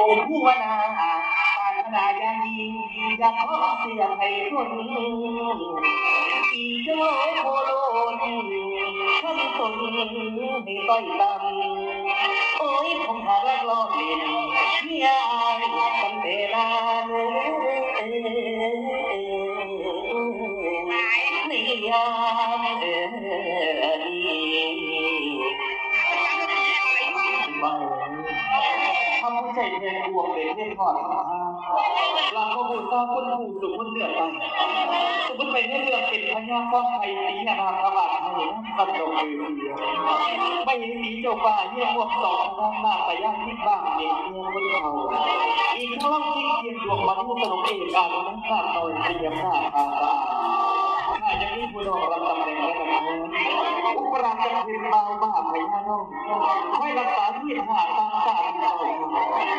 องค์ผู้วนาปรารถนาอย่างยิ่งอยากขอเสียให้คนอีโจโคโลนีทำตนให้ต้อยต่ำโอ้ยผมหารักล้อเล่นเมียอายกันเวลาเนื้ในยามบังทำผู้ใจเพลงบวกเด็กเล่นหอดทำทางหลังก็บูชาคนผู้สุขคนเดือดไปสมมติไปให้เลือกเป็นพญาก้อนไทยสีนานาพระบาทให้ตัดดอกเดียวไม่เห็นสีเจ้าป่าเยี่ยมพวกสองน้ำหน้าแต่ย่างที่บ้างเด็กเยี่ยมบนเขาอีกทั้งล่องทิ้งเทียนดวงมันที่สนุกเอกอารุณังขาดหน่อยเสียมหน้าตาตาถ้าจะมีผู้ดองรับตำแหน่งได้แบบนี้อุปราชจะเพียนเบาบ้าพญาน้องไม่รักษาที่หาตามตาที่ต่อย